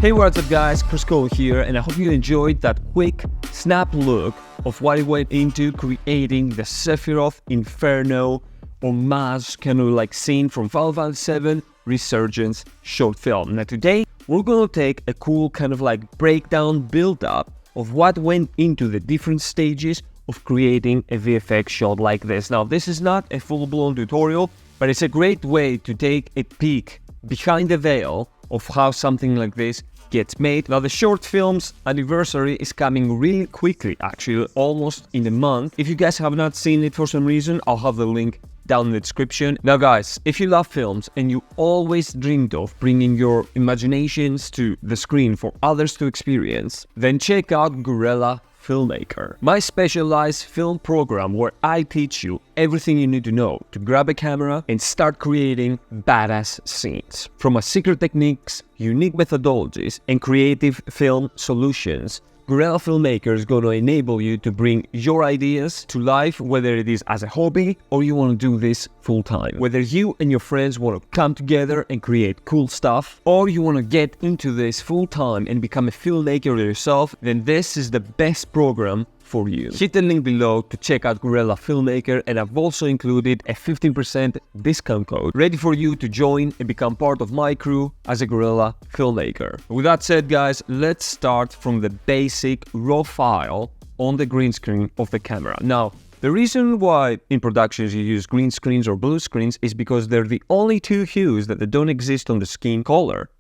Hey, what's up guys, Crisco here, and I hope you enjoyed that quick snap look of what I went into creating the Sephiroth Inferno or Maz kind of like scene from Final Fantasy VII Resurgence short film. Now today, we're gonna take a cool kind of like breakdown build-up of what went into the different stages of creating a VFX shot like this. Now this is not a full-blown tutorial, but it's a great way to take a peek behind the veil of how something like this gets made. Now the short film's anniversary is coming really quickly, actually almost in a month. If you guys have not seen it for some reason, I'll have the link down in the description. Now guys, if you love films and you always dreamed of bringing your imaginations to the screen for others to experience, then check out Gorilla Filmmaker, my specialized film program where I teach you everything you need to know to grab a camera and start creating badass scenes. From secret techniques, unique methodologies, and creative film solutions, Gorilla Filmmaker is going to enable you to bring your ideas to life, whether it is as a hobby or you want to do this full time. Whether you and your friends want to come together and create cool stuff, or you want to get into this full time and become a filmmaker yourself, then this is the best program for you. Hit the link below to check out Gorilla Filmmaker, and I've also included a 15% discount code ready for you to join and become part of my crew as a Gorilla Filmmaker. With that said guys, let's start from the basic raw file on the green screen of the camera. Now, the reason why in productions you use green screens or blue screens is because they're the only two hues that don't exist on the skin color.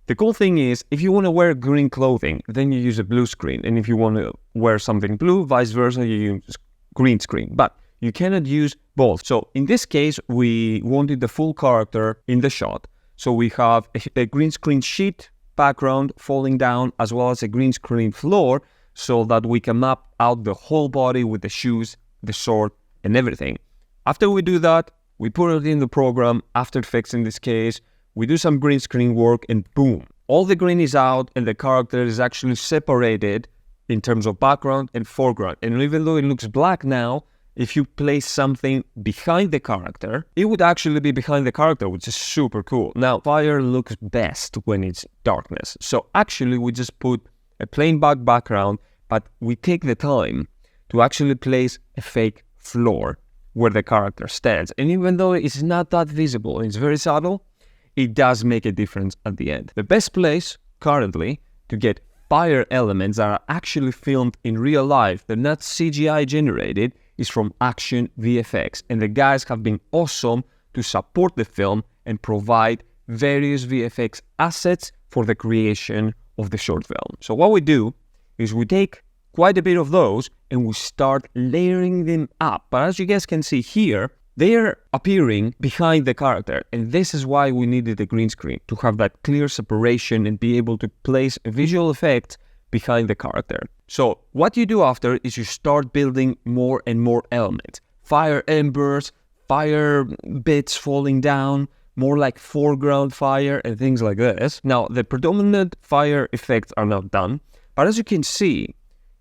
The cool thing is, if you want to wear green clothing, then you use a blue screen. And if you want to wear something blue, vice versa, you use green screen. But you cannot use both. So in this case, we wanted the full character in the shot. So we have a green screen sheet background falling down, as well as a green screen floor, so that we can map out the whole body with the shoes, the sword, and everything. After we do that, we put it in the program, After Effects in this case. We do some green screen work and boom, all the green is out and the character is actually separated in terms of background and foreground. And even though it looks black now, if you place something behind the character, it would actually be behind the character, which is super cool. Now, fire looks best when it's darkness. So actually we just put a plain black background, but we take the time to actually place a fake floor where the character stands. And even though it's not that visible and it's very subtle, it does make a difference at the end. The best place currently to get fire elements that are actually filmed in real life, they're not CGI generated, is from Action VFX. And the guys have been awesome to support the film and provide various VFX assets for the creation of the short film. So what we do is we take quite a bit of those and we start layering them up. But as you guys can see here, they are appearing behind the character, and this is why we needed a green screen, to have that clear separation and be able to place a visual effect behind the character. So what you do after is you start building more and more elements. Fire embers, fire bits falling down, more like foreground fire and things like this. Now the predominant fire effects are now done, but as you can see,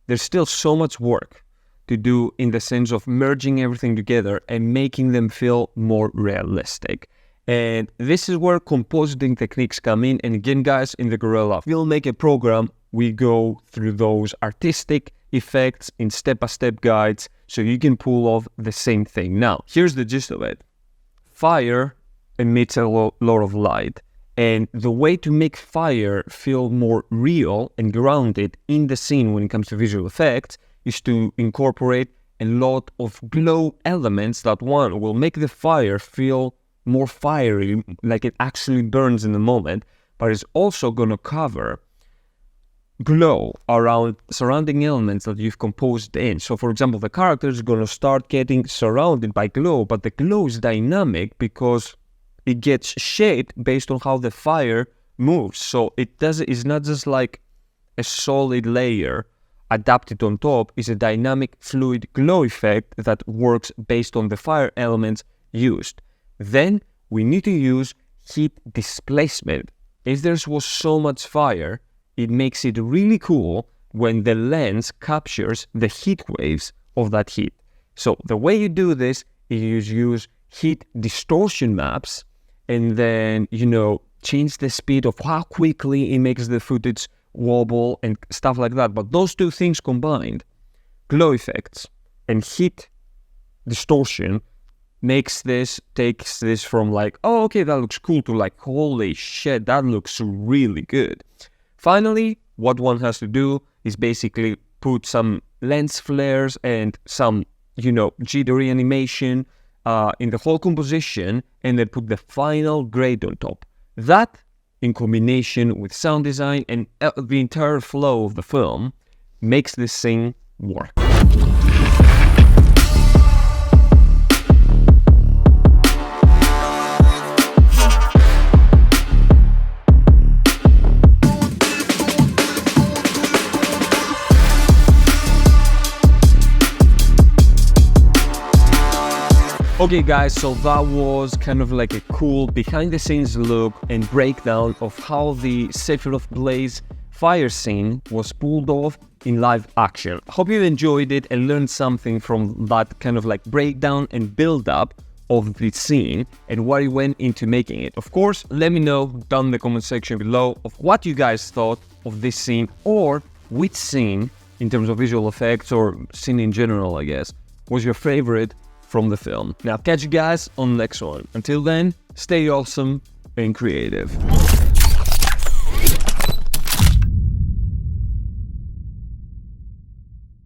there's still so much work to do in the sense of merging everything together and making them feel more realistic. And this is where compositing techniques come in. And again, guys, in the Gorilla Filmmaker program, we go through those artistic effects in step-by-step guides so you can pull off the same thing. Now, here's the gist of it. Fire emits a lot of light. And the way to make fire feel more real and grounded in the scene when it comes to visual effects is to incorporate a lot of glow elements that, one, will make the fire feel more fiery, like it actually burns in the moment, but it's also going to cover glow around surrounding elements that you've composed in. So for example, the character is going to start getting surrounded by glow, but the glow is dynamic because it gets shaped based on how the fire moves. So it's not just like a solid layer adapted on top, is a dynamic fluid glow effect that works based on the fire elements used. Then we need to use heat displacement. If there was so much fire, it makes it really cool when the lens captures the heat waves of that heat. So the way you do this is you use heat distortion maps and then, change the speed of how quickly it makes the footage wobble and stuff like that. But those two things combined, glow effects and heat distortion, takes this from like, oh, okay, that looks cool, to like, holy shit, that looks really good. Finally, what one has to do is basically put some lens flares and some, jittery animation in the whole composition, and then put the final grade on top. That, in combination with sound design and the entire flow of the film, makes this thing work. Okay guys, so that was kind of like a cool behind the scenes look and breakdown of how the Sephiroth Blaze fire scene was pulled off in live action. Hope you enjoyed it and learned something from that kind of like breakdown and build up of the scene and what it went into making it. Of course, let me know down in the comment section below of what you guys thought of this scene, or which scene in terms of visual effects or scene in general, I guess, was your favorite from the film. Now, catch you guys on the next one. Until then, stay awesome and creative.